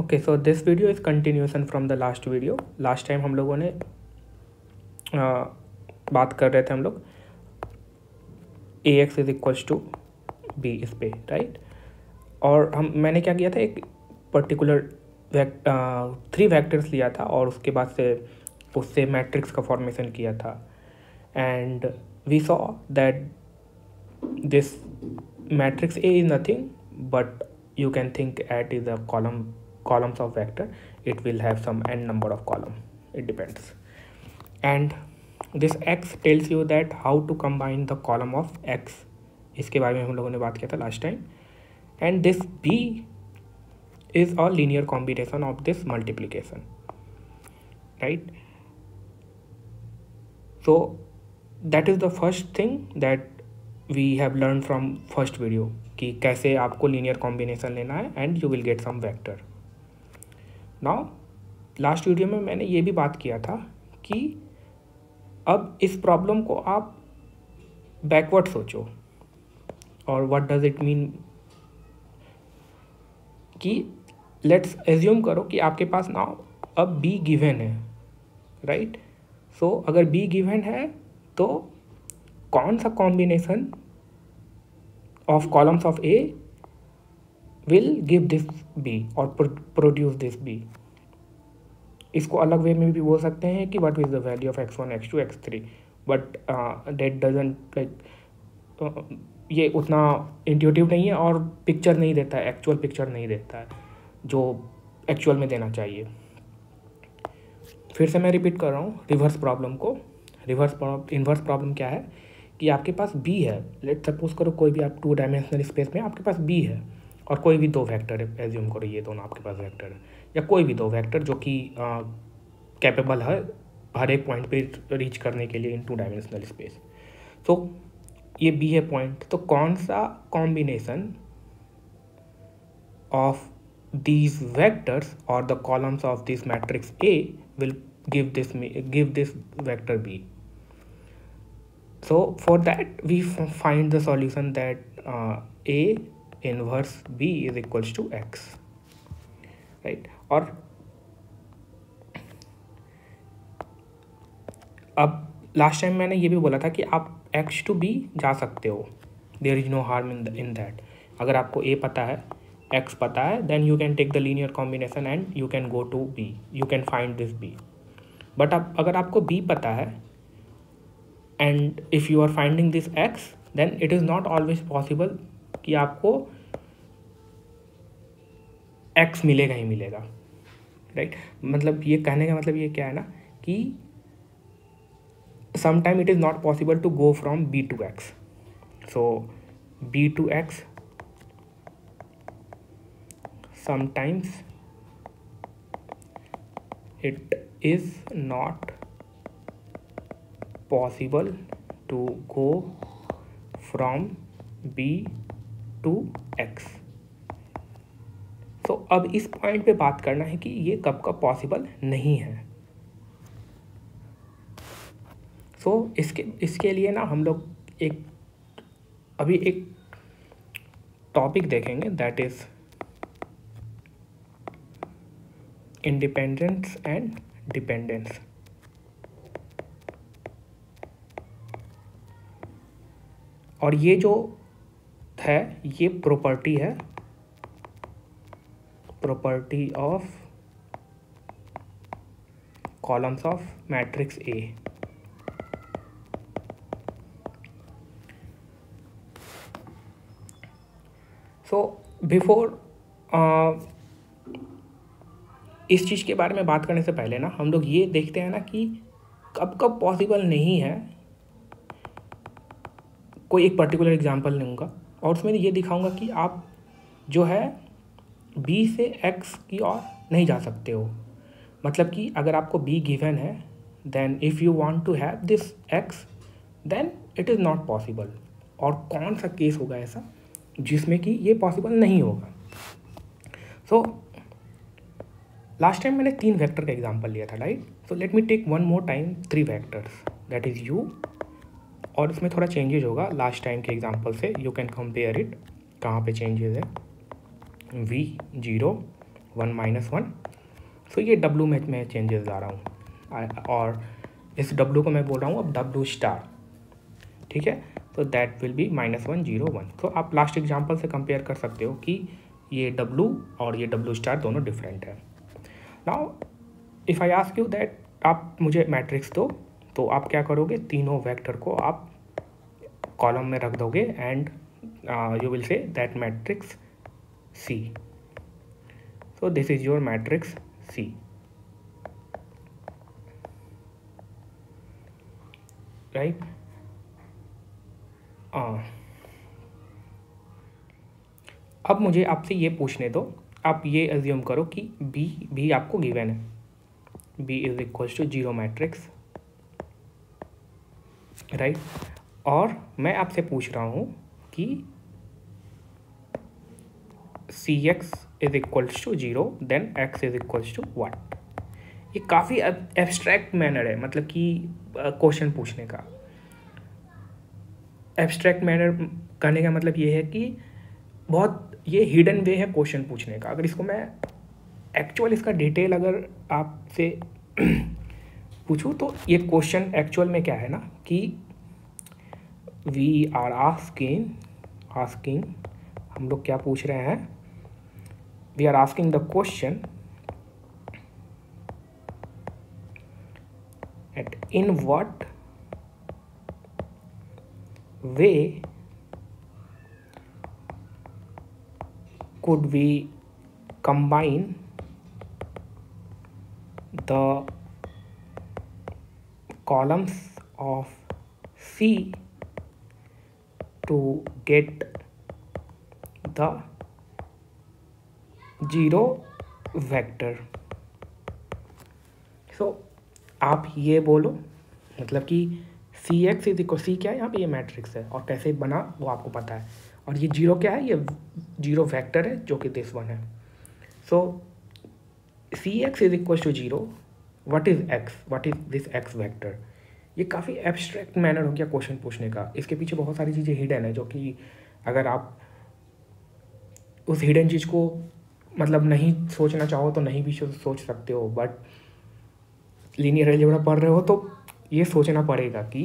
Okay, so this video is continuation from the last video. Last time हम लोगों ने बात कर रहे थे हम लोग ax is equals to B इस पे, राइट. और मैंने क्या किया था, एक पर्टिकुलर 3 वेक्टर्स लिया था और उसके बाद से उससे मैट्रिक्स का फॉर्मेशन किया था. And we saw that this matrix A is nothing but you can think at is a columns of vector. It will have some n number of column, it depends. And this x tells you that how to combine the column of x. इसके बारे में हम लोगों ने बात किया था last time. And this b is a linear combination of this multiplication, right? So that is the first thing that we have learned from first video कि कैसे आपको लीनियर कॉम्बिनेशन लेना है and you will get some vector. Now last video में मैंने ये भी बात किया था कि अब इस प्रॉब्लम को आप बैकवर्ड सोचो. और व्हाट डज इट मीन कि लेट्स एज्यूम करो कि आपके पास नाउ अब b गिवन है, राइट. सो अगर b गिवन है तो कौन सा combination of columns of A will give this B और प्रोड्यूस दिस B. इसको अलग वे में भी बोल सकते हैं कि what is the value of x1 x2 x3, but that doesn't like ये उतना इंट्यूटिव नहीं है और पिक्चर नहीं देता है, एक्चुअल पिक्चर नहीं देता है जो एक्चुअल में देना चाहिए. फिर से मैं रिपीट कर रहा हूँ रिवर्स प्रॉब्लम को. इन्वर्स प्रॉब्लम क्या है कि आपके पास b है. लेट सपोज करो कोई भी आप 2 डायमेंशनल स्पेस में आपके पास b है और कोई भी 2 वेक्टर है. एज्यूम करो ये दोनों आपके पास वेक्टर है या कोई भी 2 वेक्टर जो कि कैपेबल है हर एक पॉइंट पे रीच करने के लिए इन 2 डायमेंशनल स्पेस. सो ये b है पॉइंट. तो कौन सा combination of these vectors or the columns of this matrix A will give this vector B. So for that we find the solution that A inverse B is equals to X, right. और अब last time मैंने ये भी बोला था कि आप X to B जा सकते हो. there is no harm in that. अगर आपको A पता है, x पता है, then you can take the linear combination and you can go to b, you can find this b. but अब अगर आपको b पता है and if you are finding this x, then it is not always possible कि आपको x मिलेगा ही मिलेगा, right. मतलब ये कहने का मतलब ये क्या है ना कि sometime it is not possible to go from b to x. so b to x sometimes it is not possible to go from b to x. तो अब इस पॉइंट पे बात करना है कि ये कब कब पॉसिबल नहीं है. सो इसके लिए ना हम लोग अभी एक टॉपिक देखेंगे that is independence and dependence. और ये जो है ये प्रॉपर्टी है, property of columns of matrix A. So before इस चीज़ के बारे में बात करने से पहले ना हम लोग ये देखते हैं ना कि कब कब पॉसिबल नहीं है. कोई एक पर्टिकुलर एग्जांपल लूँगा और उसमें ये दिखाऊंगा कि आप जो है b से x की ओर नहीं जा सकते हो. मतलब कि अगर आपको b गिवन है then if you want to have this x then it is not possible. और कौन सा केस होगा ऐसा जिसमें कि ये पॉसिबल नहीं होगा. सो लास्ट टाइम मैंने 3 वेक्टर का एग्जांपल लिया था, right. So let me take one more time 3 vectors that is u. और इसमें थोड़ा चेंजेस होगा लास्ट टाइम के एग्जांपल से. You can compare it. कहाँ पे चेंजेस है. v 0 1 -1। सो ये W में मैं चेंजेस ला रहा हूँ और इस W को मैं बोल रहा हूँ अब W स्टार, ठीक है। तो दैट विल बी -1 0 1। तो आप लास्ट एग्जाम्पल से कंपेयर कर सकते हो कि ये W और ये W स्टार दोनों डिफरेंट है। Now if I ask you that आप मुझे मैट्रिक्स दो, तो आप क्या करोगे, तीनों वेक्टर को आप कॉलम में रख दोगे and you will say that matrix C। So this is your matrix C, right? अब मुझे आपसे ये पूछने दो, आप ये एज्यूम करो कि B आपको गिवन है, B is equal to 0 matrix, right. और मैं आपसे पूछ रहा हूँ कि Cx is equal to 0 then x is equal to what. ये काफ़ी एब्स्ट्रैक्ट मैनर है, मतलब कि क्वेश्चन पूछने का। एब्स्ट्रैक्ट मैनर करने का मतलब ये है कि बहुत ये हिडन वे है क्वेश्चन पूछने का। अगर इसको मैं एक्चुअल इसका डिटेल अगर आपसे पूछूँ तो ये क्वेश्चन एक्चुअल में क्या है ना कि वी आर आस्किंग हम लोग क्या पूछ रहे हैं, we are asking the question at in what way could we combine the columns of C to get the 0 vector। So आप ये बोलो, मतलब कि Cx इज इक्वल, सी क्या है यहाँ पे, ये मैट्रिक्स है और कैसे बना वो आपको पता है, और ये 0 क्या है, ये 0 वेक्टर है जो कि दिस वन है। So Cx is equal to 0, what is x, what is this x vector. ये काफ़ी एब्स्ट्रैक्ट मैनर हो गया क्वेश्चन पूछने का, इसके पीछे बहुत सारी चीज़ें हिडन है जो कि अगर आप उस हिडन चीज़ को मतलब नहीं सोचना चाहो तो नहीं भी सोच सकते हो, बट लीनियर अलजेब्रा पढ़ रहे हो तो ये सोचना पड़ेगा कि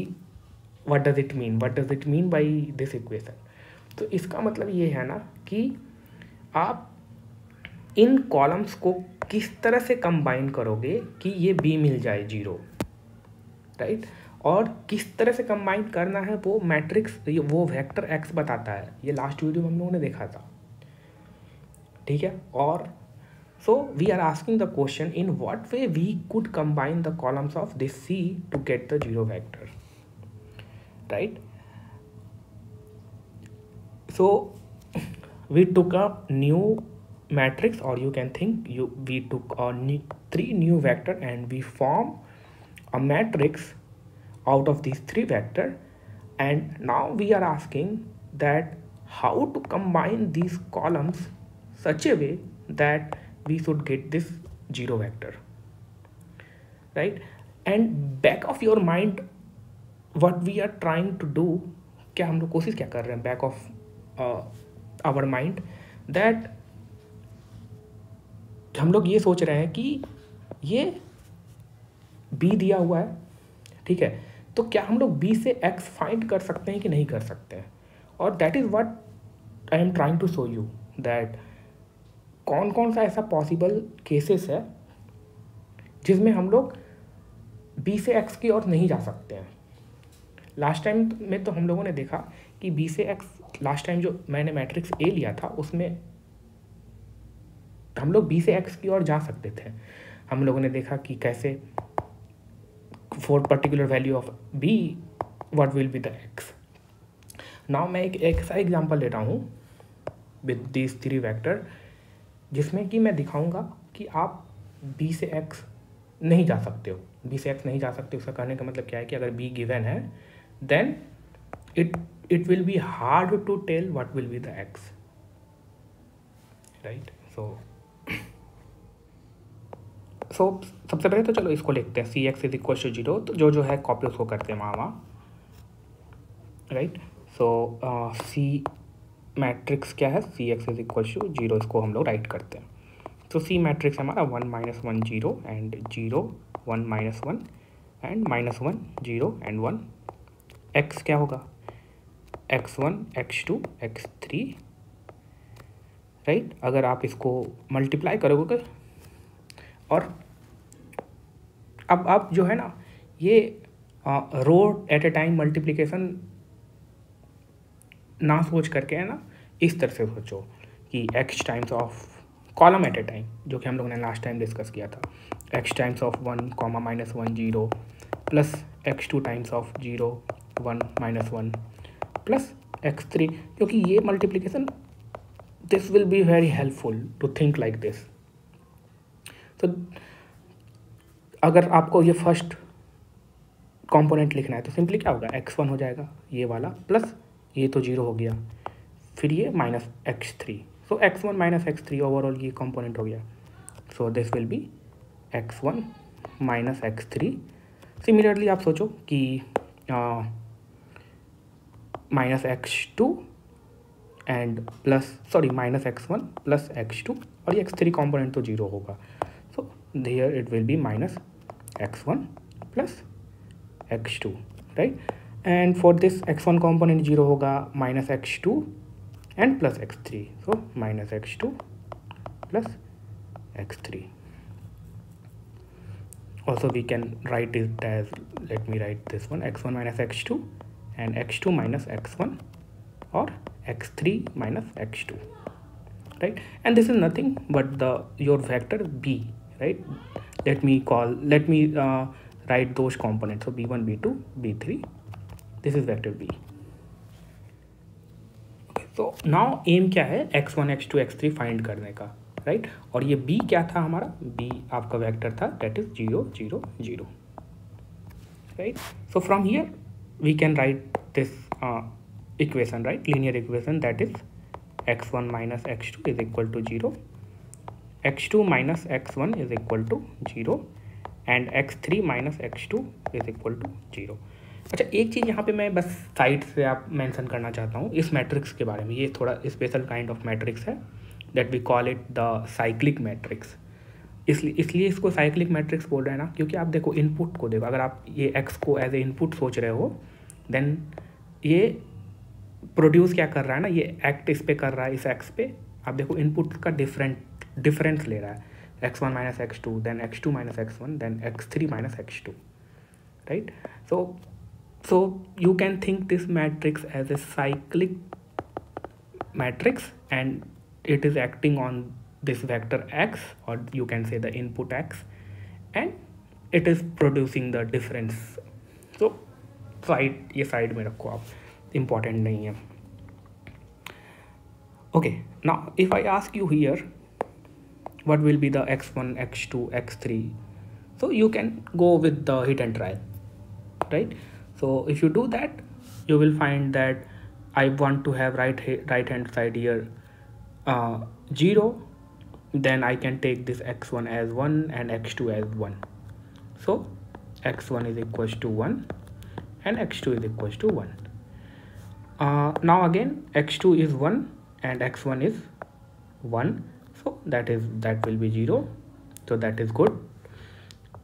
what does it mean by this equation. तो इसका मतलब ये है ना कि आप इन कॉलम्स को किस तरह से कंबाइन करोगे कि ये B मिल जाए 0, राइट। और किस तरह से कंबाइन करना है वो मैट्रिक्स, वो वेक्टर x बताता है। ये लास्ट वीडियो में हम लोगों ने देखा था, ठीक है। और so we are asking the question in what way we could combine the columns of this C to get the 0 vector, right? So we took a new matrix, or you can think we took a 3 new vector and we form a matrix out of these 3 vector, and now we are asking that how to combine these columns such a way that we should get this 0 vector, right? And back of your mind what we are trying to do, क्या हम लोग कोशिश क्या कर रहे हैं back of our mind, that हम लोग ये सोच रहे हैं कि ये B दिया हुआ है, ठीक है, तो क्या हम लोग B से X फाइंड कर सकते हैं कि नहीं कर सकते हैं। और that is what I am trying to show you, that कौन कौन सा ऐसा पॉसिबल केसेस है जिसमें हम लोग B से X की ओर नहीं जा सकते हैं। लास्ट टाइम में तो हम लोगों ने देखा कि B से X, लास्ट टाइम जो मैंने मैट्रिक्स A लिया था उसमें हम लोग B से X की ओर जा सकते थे। हम लोगों ने देखा कि कैसे for particular value of B what will be the X। Now मैं एक ऐसा एग्जांपल ले रहा हूँ विद दिस 3 वेक्टर, जिसमें कि मैं दिखाऊंगा कि आप B से X नहीं जा सकते हो। B से X नहीं जा सकते, उसका कहने का मतलब क्या है कि अगर B गिवन है then it will be hard to tell what will be the X, right. So सबसे पहले तो चलो इसको लिखते हैं, Cx इज इक्वल टू 0, तो जो है कॉपी उसको करते हैं वहाँ, राइट। सो C मैट्रिक्स क्या है, Cx इज इक्वल टू 0, इसको हम लोग राइट करते हैं। तो सी मैट्रिक्स हमारा 1 -1 0 एंड 0 1 -1 एंड -1 0 एंड 1। एक्स क्या होगा, x1 x2 x3, राइट। अगर आप इसको मल्टीप्लाई करोगे और अब आप जो है ना ये रो एट ए टाइम मल्टीप्लिकेशन ना सोच करके है ना, इस तरह से सोचो कि x times of column at A time, जो कि हम लोगों ने लास्ट टाइम डिस्कस किया था, x times of 1 -1 0 plus x2 times of 0 1 -1 plus x3, क्योंकि ये multiplication this will be very helpful to think like this. तो अगर आपको ये फर्स्ट कंपोनेंट लिखना है तो सिंपली क्या होगा, x1 हो जाएगा ये वाला, प्लस ये तो 0 हो गया, फिर ये minus x3, so x1 minus x3 overall ये कंपोनेंट हो गया। So this will be x1 minus x3। Similarly आप सोचो कि minus x2 and plus sorry minus x1 plus x2, और ये x3 कंपोनेंट तो 0 होगा, so there it will be minus x1 plus x2, right. And for this x1 component 0 होगा, minus x2 and plus x3, so minus x2 plus x3। also we can write it as, let me write this one, x1 minus x2 and x2 minus x1 or x3 minus x2, right? And this is nothing but your vector b, right? Let me write those components, so b1 b2 b3, this is vector b. Okay, so now aim क्या है, x1 x2 x3 find करने का, right. और ये b क्या था हमारा, b आपका वेक्टर था, that is 0 0 0, right. So from here we can write this equation, right, linear equation, that is x1 minus x2 is equal to 0, x2 minus x1 is equal to 0 and x3 minus x2 is equal to 0। अच्छा, एक चीज़ यहाँ पे मैं बस side से आप mention करना चाहता हूँ इस मैट्रिक्स के बारे में, ये थोड़ा स्पेशल काइंड ऑफ मैट्रिक्स है, that we call it the cyclic matrix. इसलिए इसको साइक्लिक मैट्रिक्स बोल रहे हैं ना, क्योंकि आप देखो इनपुट को देखो, अगर आप ये x को एज ए इनपुट सोच रहे हो, देन ये प्रोड्यूस क्या कर रहा है ना, ये एक्ट इस पे कर रहा है, इस x पे आप देखो इनपुट का डिफरेंस ले रहा है, x1 minus x2 then x2 minus x1 then x3 minus x2, right. so you can think this matrix as a cyclic matrix and it is acting on this vector x, or you can say the input x, and it is producing the difference. so side ये side में रखो आप, important नहीं है। okay, now if I ask you here what will be the x1 x2 x3, so you can go with the hit and try, right? So if you do that, you will find that I want to have right hand side here 0, then I can take this x1 as 1 and x2 as 1, so x1 is equals to 1 and x2 is equals to 1. Now again x2 is 1 and x1 is 1, so that will be 0, so that is good.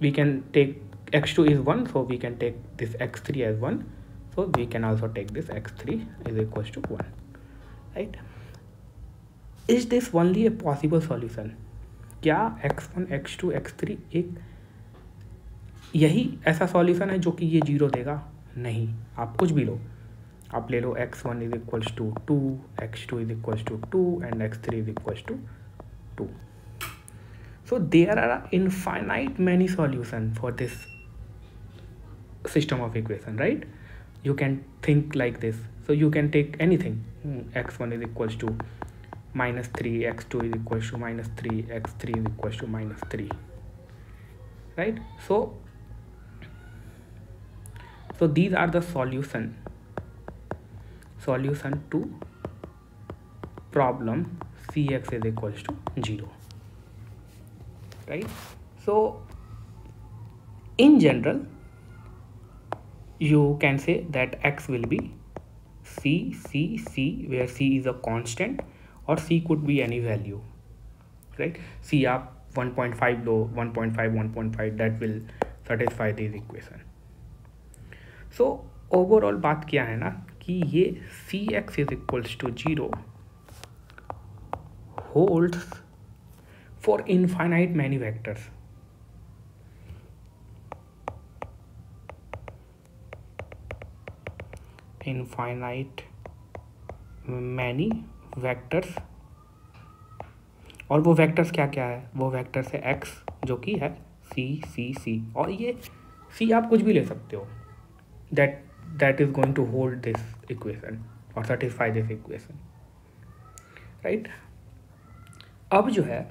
We can take x2 is 1, so we can take this x3 as 1, so we can also take this x3 is equals to 1, right? Is this only a possible solution? क्या x1 x2 x3 एक यही ऐसा solution है जो कि ये 0 देगा? नहीं, आप कुछ भी लो, आप ले लो x1 is equals to 2, x2 is equals to 2 and x3 is equals to 2. So there are infinite many solutions for this system of equation, right? You can think like this, so you can take anything, x1 is equals to minus 3, x2 is equals to minus 3, x3 is equals to minus 3, right? So these are the solution to problem cx is equals to 0, right? So in general you can say that x will be c, where c is a constant, or c could be any value, right. See आप 1.5 लो, 1.5 1.5, that will satisfy this equation. So overall बात क्या है ना कि ये C x is equals to 0 holds for infinite many vectors. Infinite many vectors, और वो वेक्टर्स क्या क्या है, वो वेक्टर्स है एक्स जो कि है सी सी सी, और ये सी आप कुछ भी ले सकते हो, that is going to hold this equation और सेटिस्फाई दिस इक्वेशन, राइट। अब जो है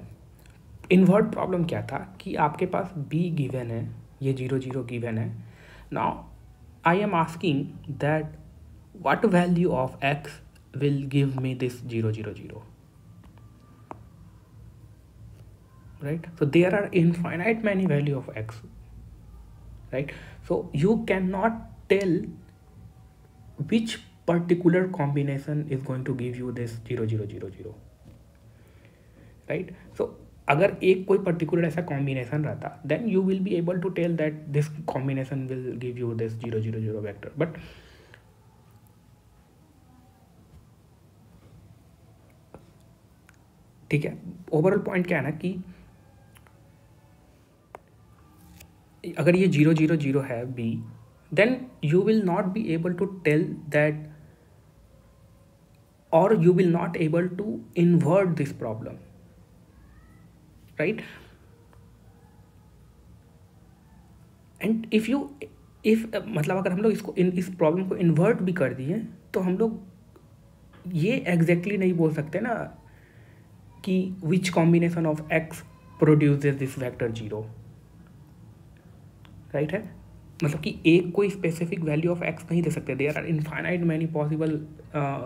इन्वर्ट प्रॉब्लम क्या था कि आपके पास बी गिवन है, ये 0 0 गिवन है। Now I am asking that what value of x will give me this 0 0 0, right? So there are infinite many value of x, right? So you cannot tell which particular combination is going to give you this 0 0 0 0, right? So अगर एक कोई particular ऐसा combination रहता then you will be able to tell that this combination will give you this 0 0 0 vector, but ठीक है। Overall point क्या है ना कि अगर ये 0 0 0 है B, then you will not be able to tell that, और you will not able to invert this problem, right. And if मतलब अगर हम लोग इसको इस प्रॉब्लम को इन्वर्ट भी कर दिए तो हम लोग ये एग्जैक्टली नहीं बोल सकते ना कि which combination of x produces this vector 0, right है। मतलब कि एक कोई स्पेसिफिक वैल्यू ऑफ एक्स नहीं दे सकते, there are infinite many possible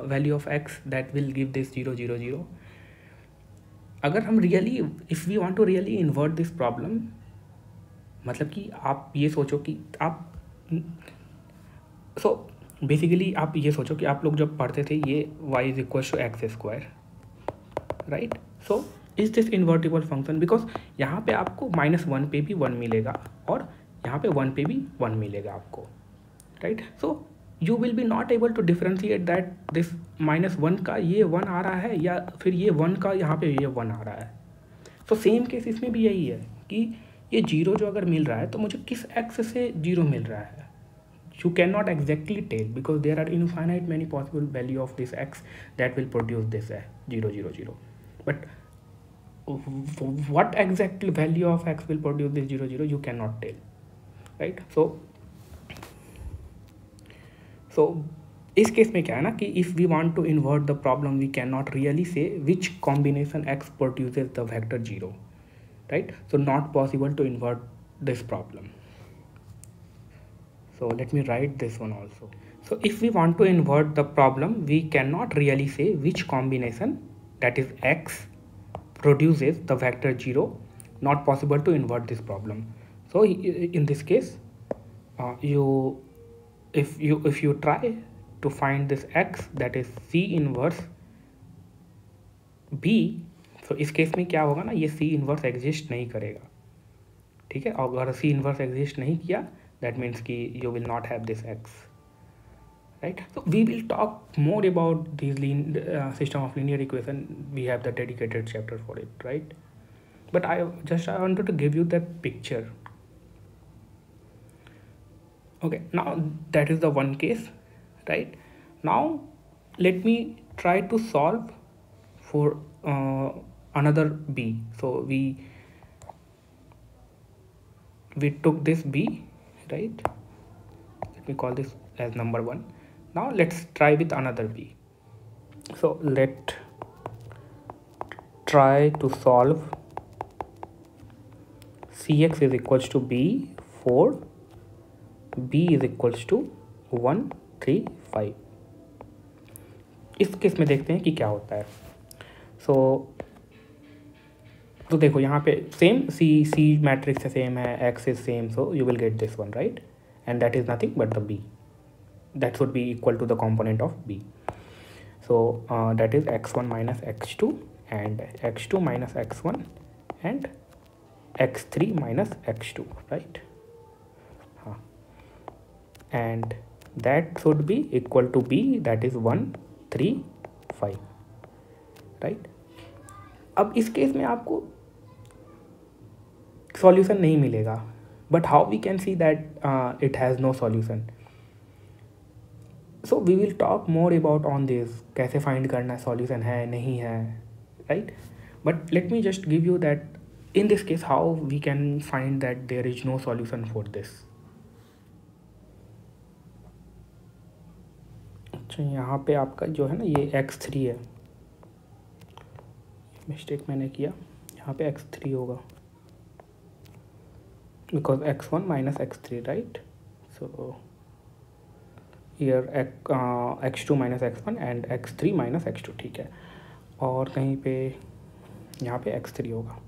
value of x that will give this 0 0 0। अगर हम really if we want to really invert this problem, मतलब कि आप ये सोचो कि आप बेसिकली आप ये सोचो कि आप लोग जब पढ़ते थे ये y is equal to x square, right. So is this invertible function, because यहाँ पे आपको -1 पे भी 1 मिलेगा और यहाँ पे 1 पे भी 1 मिलेगा आपको, right. So you will be not able to differentiate that this -1 का ये 1 आ रहा है या फिर ये 1 का यहाँ पे ये 1 आ रहा है। सो सेम केस इसमें भी यही है कि ये 0 जो अगर मिल रहा है तो मुझे किस एक्स से 0 मिल रहा है, you cannot exactly tell because there are infinite many possible value of this x that will produce this 0 0 0, but what exact value of x will produce this 0 0 you cannot tell, right? So इस case में क्या है ना कि if we want to invert the problem we cannot really say which combination x produces the vector 0, right? So not possible to invert this problem. So let me write this one also. So if we want to invert the problem, we cannot really say which combination, that is x, produces the vector 0. Not possible to invert this problem. So in this case, if you try to find this x, that is c inverse b, so इस case में क्या होगा ना, ये c inverse exist नहीं करेगा, ठीक है। और अगर c inverse एग्जिस्ट नहीं किया that means कि you will not have this x, right? So we will talk more about these system of linear equation. We have the dedicated chapter for it, right? But I wanted to give you that picture. Okay, now that is the one case, right? Now let me try to solve for another b. So we took this b, right? Let me call this as number 1. Now let's try with another b. So let's try to solve cx is equals to b for b is equals to 1 3 5. इस case में देखते हैं कि क्या होता है। तो देखो यहाँ पे सेम सी मैट्रिक्स से सेम है, x is same, so you will get this one, right, and that is nothing but the b, that should be equal to the component of b. So that is x1 minus x2 and x2 minus x1 and x3 minus x2, right? And that should be equal to b, that is 1 3 5, right. अब इस case में आपको solution नहीं मिलेगा, but how we can see that it has no solution. So we will talk more about on this, कैसे find करना है, solution है नहीं है, right. But let me just give you that in this case how we can find that there is no solution for this. अच्छा, यहाँ पे आपका जो है ना ये x3 है, मिस्टेक मैंने किया, यहाँ पे x3 होगा because x1 minus x3, right. So here x2 minus x1 and x3 minus x2, ठीक है। और कहीं पे यहाँ पे x3 होगा,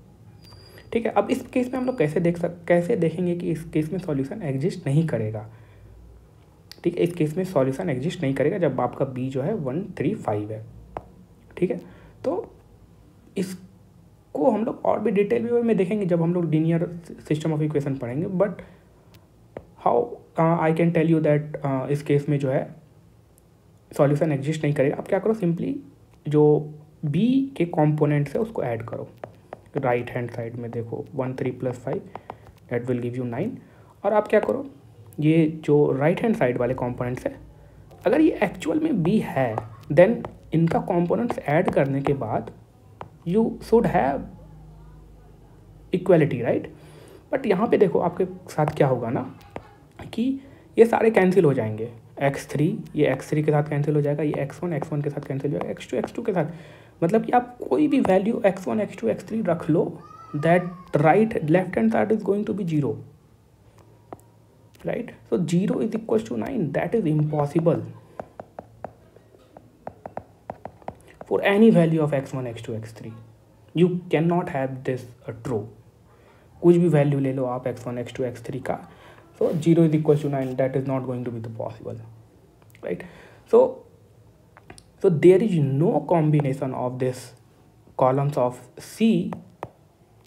ठीक है। अब इस केस में हम लोग कैसे देखेंगे कि इस केस में सॉल्यूशन एग्जिस्ट नहीं करेगा, ठीक है। इस केस में सॉल्यूशन एग्जिस्ट नहीं करेगा जब आपका b जो है 1 3 5 है, ठीक है। तो इसको हम लोग और भी डिटेल वे में देखेंगे जब हम लोग लीनियर सिस्टम ऑफ इक्वेशन पढ़ेंगे, but how I can tell you that इस केस में जो है सॉल्यूशन एग्जिस्ट नहीं करेगा। आप क्या करो, सिंपली जो b के कॉम्पोनेंट्स है उसको ऐड करो राइट हैंड साइड में, देखो 1 3 + 5 दैट विल गिव यू 9। और आप क्या करो, ये जो राइट हैंड साइड वाले कॉम्पोनेंट्स है, अगर ये एक्चुअल में b है देन इनका कॉम्पोनेंट्स ऐड करने के बाद you should have equality, right. But यहाँ पे देखो आपके साथ क्या होगा ना कि ये सारे कैंसिल हो जाएंगे, x3 ये x3 के साथ कैंसिल हो जाएगा, ये x1 के साथ कैंसिल हो जाएगा, x2 के साथ, मतलब कि आप कोई भी वैल्यू x1 x2 x3 रख लो, that right left hand side is going to be 0, right. So 0 is equal to 9, that is impossible for any value of x1 x2 x3, you cannot have this true। कुछ भी value ले लो आप x1 x2 x3 का, so 0 is equal to 9, that is not going to be the possible, right। so there is no combination of this columns of C,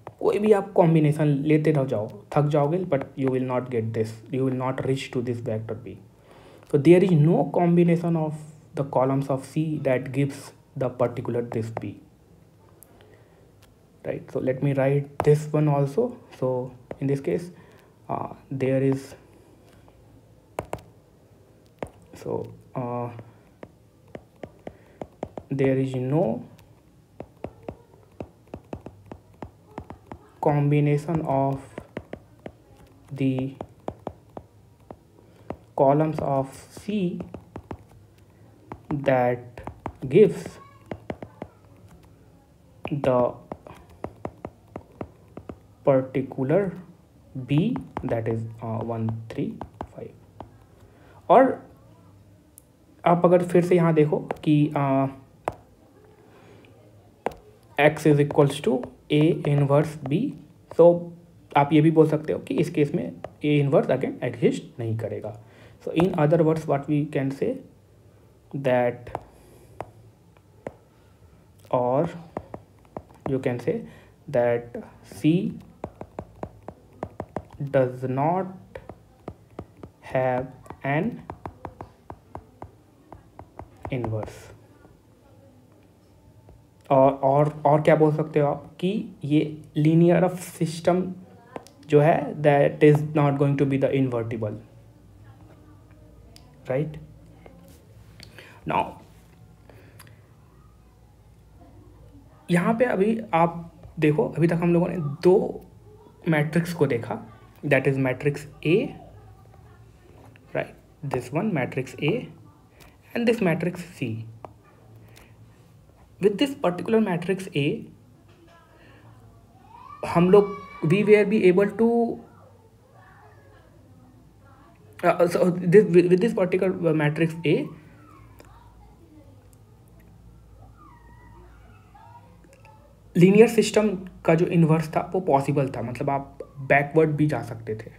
कोई भी आप combination लेते रह जाओ, थक जाओगे, but you will not get this, you will not reach to this vector B। so there is no combination of the columns of C that gives the particular this B, right। so let me write this one also। so in this case there is there is no combination of the columns of C that gives the particular B, that is 1 3 5। और आप अगर फिर से यहाँ देखो कि x is equals to A inverse B, तो आप ये भी बोल सकते हो कि इस केस में A इनवर्स अगेन एग्जिस्ट नहीं करेगा। So in other words what we can say that, or you can say that C does not have an inverse। और क्या बोल सकते हो आप कि ये लीनियर ऑफ सिस्टम जो है that is not going to be the invertible, right. Now यहाँ पे अभी आप देखो, अभी तक हम लोगों ने दो मैट्रिक्स को देखा, that is matrix A, right, this one matrix A and this matrix C। with this particular matrix A हम लोग we were be able to so this with this particular matrix A linear system का जो inverse था वो possible था, मतलब आप backward भी जा सकते थे।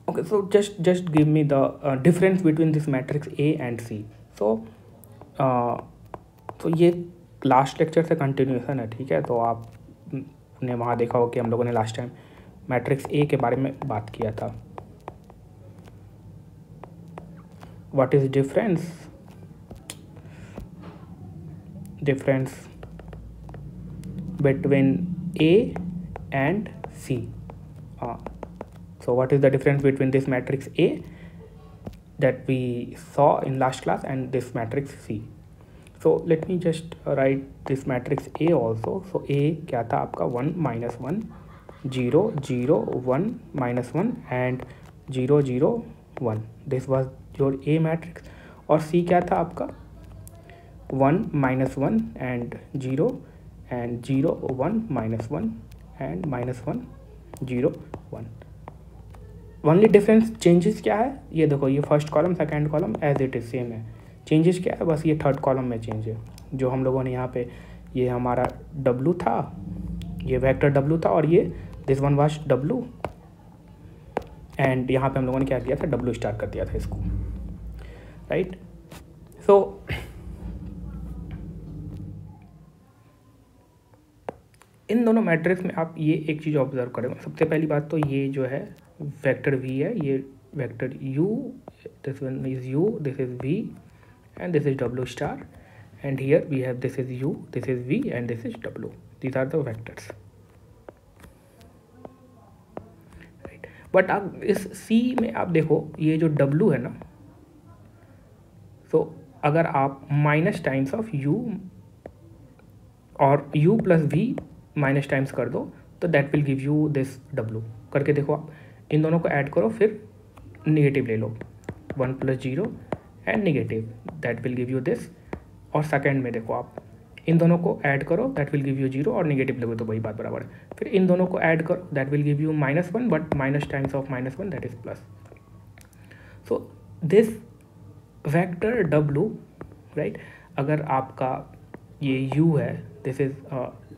Okay, so just give me the difference between this matrix A and C। सो ये लास्ट लेक्चर से कंटिन्यूएशन है, ठीक है। तो आपने वहाँ देखा हो कि हम लोगों ने लास्ट टाइम मैट्रिक्स ए के बारे में बात किया था। What is difference between A and C? So what is the difference between this matrix A that we saw in last class and this matrix C? So let me just write this matrix A also. So A क्या था आपका 1 -1 0 0 1 -1 and 0 0 1. This was your A matrix. और C क्या था आपका 1 -1 and 0 and 0 1 -1 and -1 0 1. Only difference changes क्या है, ये देखो, ये first column second column as it is same है। चेंजेस क्या है, बस ये थर्ड कॉलम में चेंज है। जो हम लोगों ने यहाँ पे, ये हमारा W था, ये वेक्टर W था, और ये this one was W, and यहाँ पे हम लोगों ने क्या किया था, W स्टार कर दिया था इसको, राइट। सो इन दोनों मैट्रिक्स में आप ये एक चीज़ ऑब्जर्व करेंगे। सबसे पहली बात तो ये जो है वेक्टर V है, ये vector U, this one is U, this is V and this is W star, and here we have this is U, this is V and this is W. These are the vectors, right? But अब इस C में आप देखो, ये जो W है ना, तो अगर आप माइनस टाइम्स ऑफ U और U plus V minus times कर दो तो that will give you this W। करके देखो, आप इन दोनों को ऐड करो, फिर निगेटिव ले लो, 1 + 0 and negative, that will give you this. और सेकेंड में देखो, आप इन दोनों को ऐड करो, दैट विल गिव यू 0 और निगेटिव लगो तो वही बात बराबर है। फिर इन दोनों को ऐड करो, that will give you -1, but minus times of -1 that is plus. So this vector W, right, अगर आपका ये U है, this is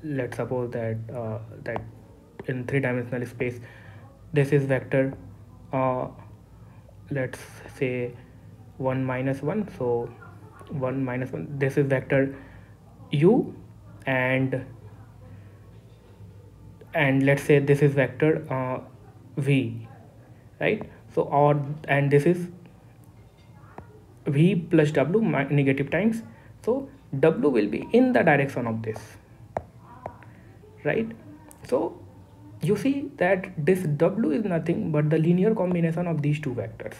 let's suppose that in 3-dimensional space this is vector let's say 1 -1, so 1 -1, this is vector U, and let's say this is vector V, right? So and this is V plus W negative times, so W will be in the direction of this, right? So you see that this W is nothing but the linear combination of these two vectors,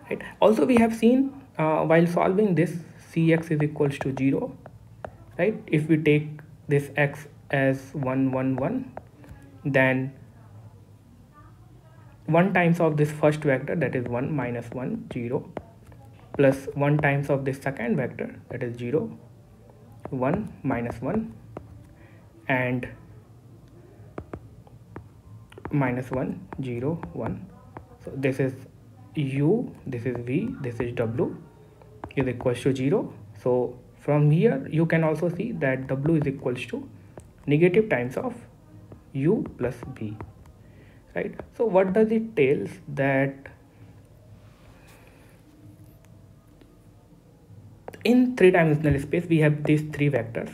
right? Also we have seen while solving this, Cx is equals to 0, right? If we take this x as 1 1 1, then 1 times of this first vector, that is 1 -1 0, plus 1 times of this second vector, that is 0 1 -1 and -1 0 1. So this is U, this is V, this is W is equals to 0. So from here you can also see that W is equals to negative times of U plus V, right? So what does it tells, that in 3-dimensional space we have these 3 vectors,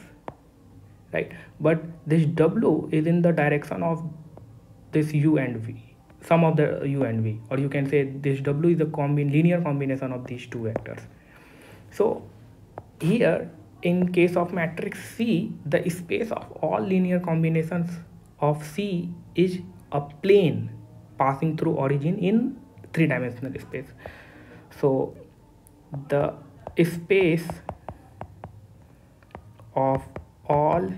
right? But this W is in the direction of this U and V, sum of the U and V, or you can say this W is a linear combination of these two vectors. So here in case of matrix C, the space of all linear combinations of C is a plane passing through origin in 3-dimensional space. So the space of all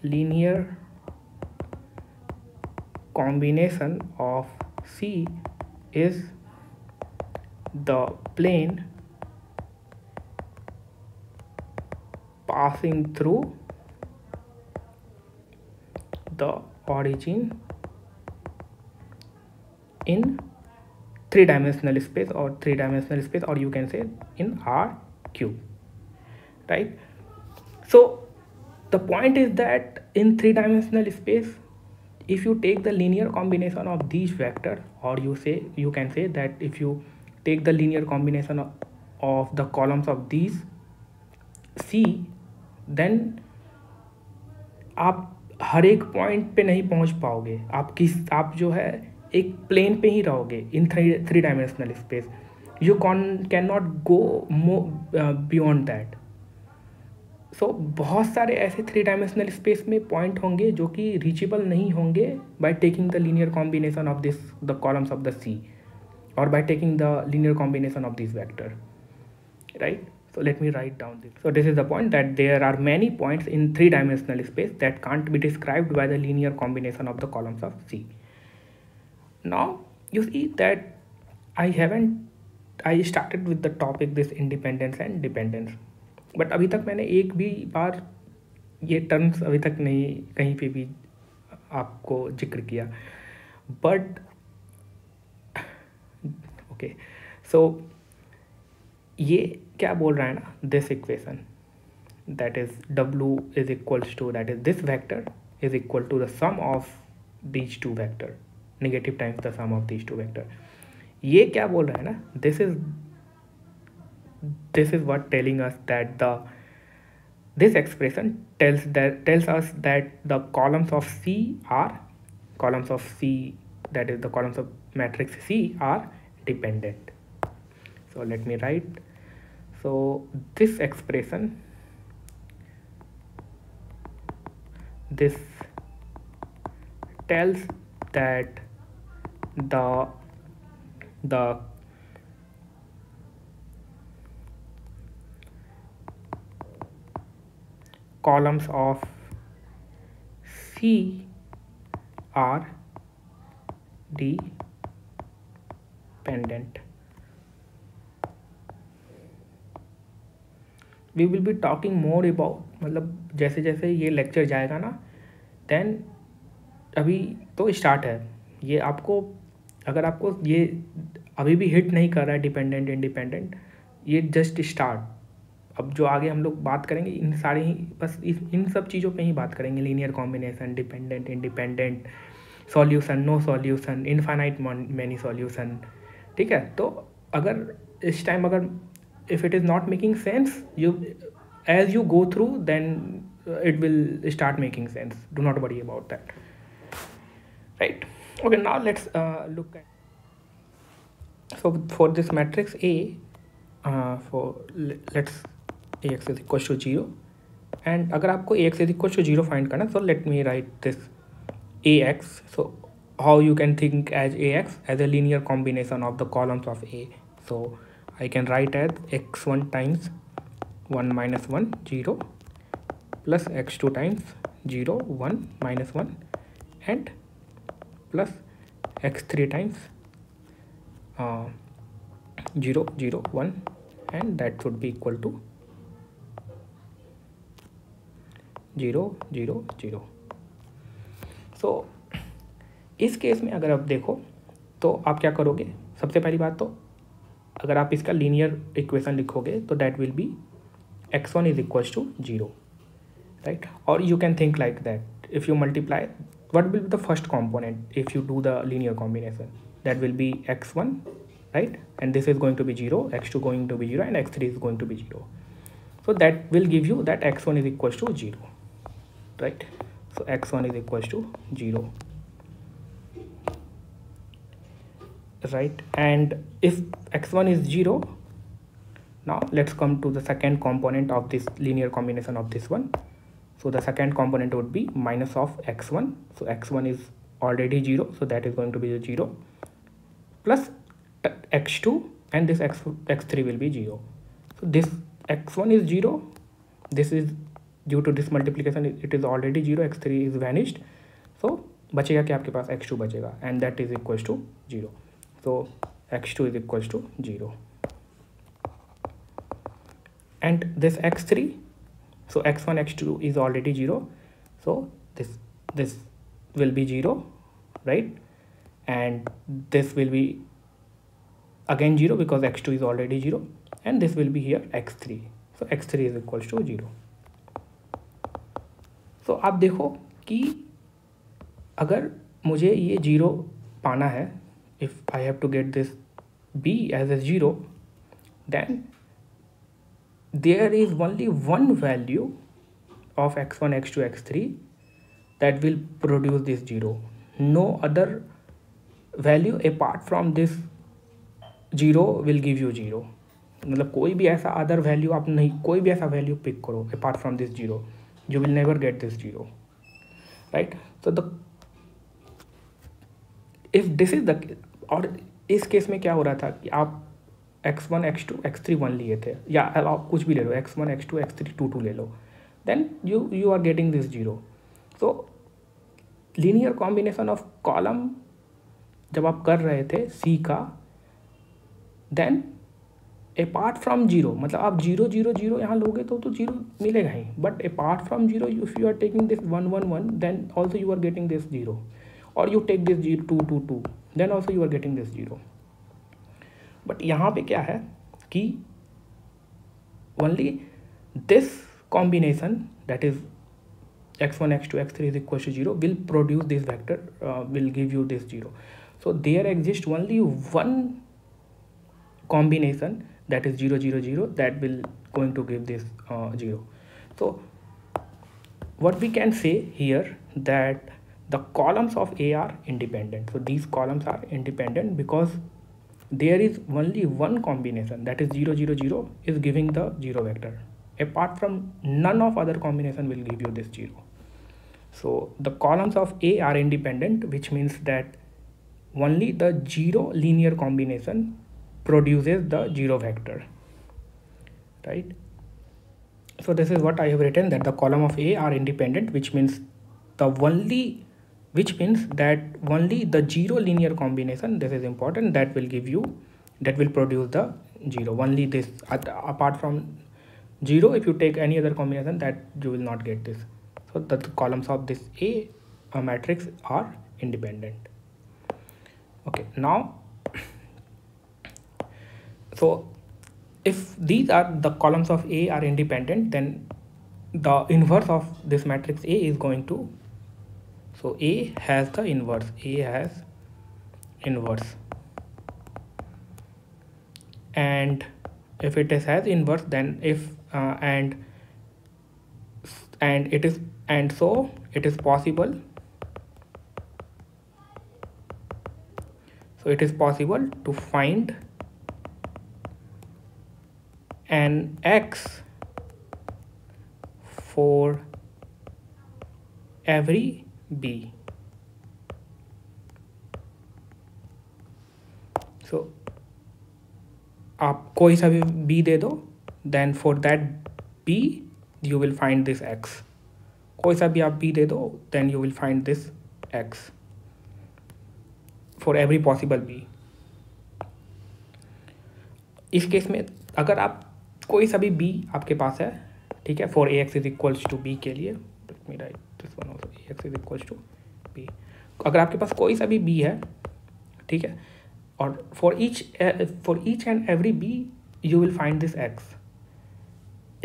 linear combination of C is the plane passing through the origin in 3-dimensional space, or 3-dimensional space, or you can say in R3, right? So the point is that in 3-dimensional space, if you take the linear combination of these vectors, or you can say that if you take the linear combination of the columns of these C, then आप हर एक point पे नहीं पहुंच पाओगे। आप जो है एक प्लेन पे ही रहोगे in three dimensional space. You can not go beyond that. So बहुत सारे ऐसे थ्री डायमेंशनल स्पेस में पॉइंट होंगे जो कि रीचेबल नहीं होंगे by taking the linear combination of the columns of the C, or by taking the linear combination of these vector, right? So let me write down this. So this is the point, that there are many points in three-dimensional space that can't be described by the linear combination of the columns of C. Now you see that I started with the topic this independence and dependence, but अभी तक मैंने एक भी बार ये terms अभी तक नहीं कहीं पे भी आपको जिक्र किया। बट ओके, सो ये क्या बोल रहा है ना, this equation that is W is equals to, that is this vector is equal to the sum of these two vector, negative times the sum of these two vector. ये क्या बोल रहा है ना, this is what telling us that this expression tells us that the columns of C, that is the columns of matrix C, are dependent. So let me write. So this expression, this tells that the columns of C are dependent. We will be talking more about, मतलब जैसे जैसे ये lecture जाएगा ना, then अभी तो start है ये। आपको अगर आपको ये अभी भी हिट नहीं कर रहा है डिपेंडेंट इंडिपेंडेंट, ये जस्ट स्टार्ट। अब जो आगे हम लोग बात करेंगे इन सारे ही बस इन सब चीज़ों पे ही बात करेंगे, linear combination, dependent independent, solution, no solution, infinite many solution, ठीक है। तो अगर इस टाइम अगर if it is not making sense, you as you go through then it will start making sense. Do not worry about that, right? Okay, now let's look at, so for this matrix A, for let's Ax is equal to 0, and अगर आपको Ax is equal to 0 find करना, so let me write this Ax. So how you can think as Ax as a linear combination of the columns of A. So I can write as x1 times 1 minus 1 0 plus x2 times 0 1 minus 1 and plus x3 times 0 0 1, and that should be equal to 0 0 0. So इस case में अगर आप देखो तो आप क्या करोगे, सबसे पहली बात तो अगर आप इसका लीनियर इक्वेशन लिखोगे तो that will be x1 is equals to 0, right? Or you can think like that, if you multiply, what will be the first component if you do the linear combination? That will be x1, right? And this is going to be 0, x2 going to be 0, and x3 is going to be 0. So that will give you that x1 is equals to 0, right? So x1 is equals to 0, right? And if x1 is 0, now let's come to the second component of this linear combination of this one. So the second component would be minus of x1. So x1 is already 0, so that is going to be 0, plus x2, and this x3 will be 0. So this x1 is 0, this is due to this multiplication it is already 0, x3 is vanished, so बचेगा क्या आपके पास, x2 बचेगा, and that is equals to 0. So x2 is equals to 0, and this x3, so x1 x2 is already 0, so this will be 0, right? And this will be again 0 because x2 is already 0, and this will be here x3, so x3 is equals to 0. So आप देखो कि अगर मुझे ये 0 पाना है, if I have to get this b as a 0, then there is only one value of x1, x2, x3 that will produce this 0. No other value apart from this 0 will give you 0. मतलब कोई भी ऐसा other value आप नहीं, कोई भी ऐसा value pick करो apart from this 0, you will never get this 0, right. So the if this is the, और इस केस में क्या हो रहा था कि आप x1, x2, x3 1 लिए थे, या आप कुछ भी ले लो, x1, x2, x3 2 ले लो, then you are getting this 0. So linear combination of column जब आप कर रहे थे सी का, देन अपार्ट फ्रॉम 0, मतलब आप 0 0 0 यहाँ लोगे तो 0 मिलेगा ही, but apart from 0 if you are taking this 1 1 1 then also you are getting this 0, और you take this 0 2 2 2 then also you are getting this 0. But यहाँ पे क्या है कि only this combination that is x1, x2, x3 is equal to 0 will produce this vector, will give you this 0. So there exists only one combination that is 0 0 0 that will going to give this 0. So what we can say here that the columns of A are independent. So these columns are independent because there is only one combination, that is 0 0 0 is giving the 0 vector. Apart from none of other combination will give you this 0. So the columns of A are independent, which means that only the 0 linear combination produces the 0 vector, right? So this is what I have written, that the column of A are independent, which means that only the 0 linear combination, this is important, that will give you, that will produce the 0. Only this, apart from 0, if you take any other combination, that you will not get this. So the columns of this A matrix are independent. Okay, now so if these are the columns of A are independent, then the inverse of this matrix A is going to, so A has the inverse, A has inverse, and if it has inverse, then if and it is, and so it is possible, so it is possible to find an X for every B. So आप कोई सा भी B दे दो, then for that B you will find this X. कोई सा भी आप B दे दो, then you will find this X for every possible B. इस केस में अगर आप कोई सा भी B आपके पास है, ठीक है, for AX is equals to B के लिए, let me write this one also, AX is equals to B. अगर आपके पास कोई सा भी B है, ठीक है, और for each and every B you will find this X.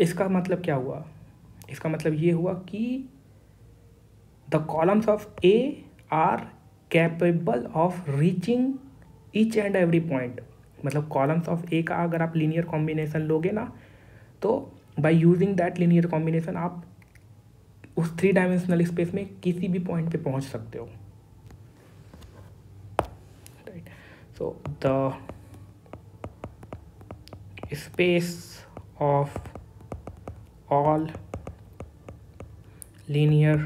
इसका मतलब क्या हुआ? इसका मतलब ये हुआ कि the columns of A are capable of reaching each and every point. मतलब columns of A का अगर आप linear combination लोगे ना, तो by using that linear combination आप उस 3 dimensional space में किसी भी point पे पहुंच सकते हो, right? So the space of all linear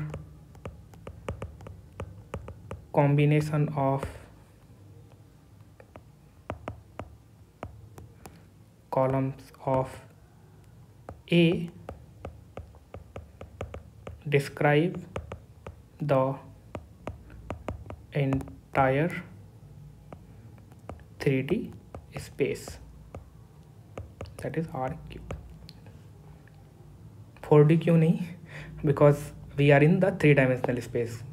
combination of columns of A describe the entire 3D space, that is R cube. 4D क्यों नहीं? Because we are in the 3-dimensional space.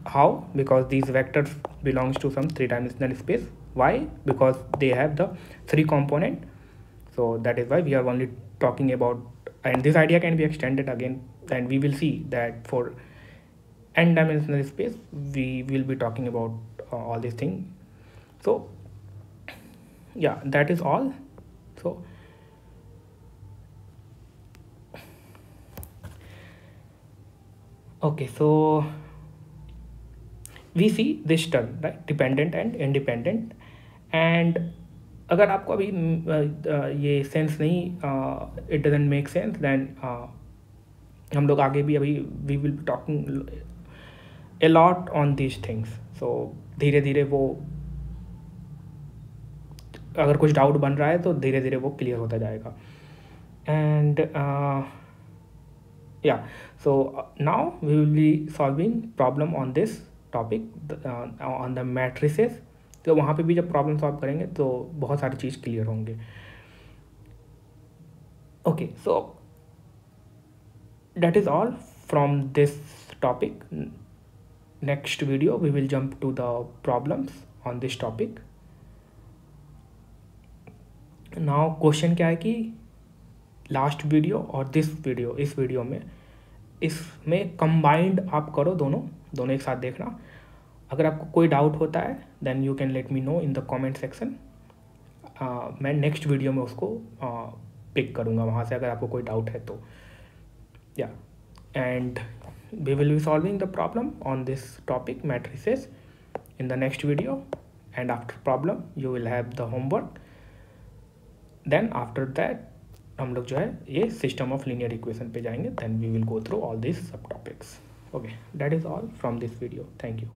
How? Because these vectors belongs to some 3-dimensional space. Why? Because they have the 3 component. So that is why we are only talking about, and this idea can be extended again, and we will see that for n-dimensional space we will be talking about all these things. So yeah, that is all. So Okay, so we see this term, right, dependent and independent. And अगर आपको अभी ये sense नहीं, it doesn't make sense, then हम लोग आगे भी अभी we will be talking a lot on these things. So धीरे धीरे वो, अगर कुछ डाउट बन रहा है तो धीरे धीरे वो क्लियर होता जाएगा. And yeah, so now we will be solving problem on this topic, on the matrices. तो वहाँ पे भी जब प्रॉब्लम सॉल्व करेंगे तो बहुत सारी चीज़ क्लियर होंगे. Okay, so that is all from this topic. Next video we will jump to the problems on this topic. Now question क्या है कि लास्ट वीडियो और दिस वीडियो, इस वीडियो में, इसमें कंबाइंड आप करो, दोनों एक साथ देखना. अगर आपको कोई डाउट होता है then you can let me know in the comment section. मैं नेक्स्ट वीडियो में उसको पिक करूँगा वहाँ से, अगर आपको कोई डाउट है तो. या and we will be solving the problem on this topic, matrices, in the next video. And after problem you will have the homework. Then after that हम लोग जो है ये system of linear equation पे जाएंगे. Then we will go through all these subtopics. Okay, that is all from this video. Thank you.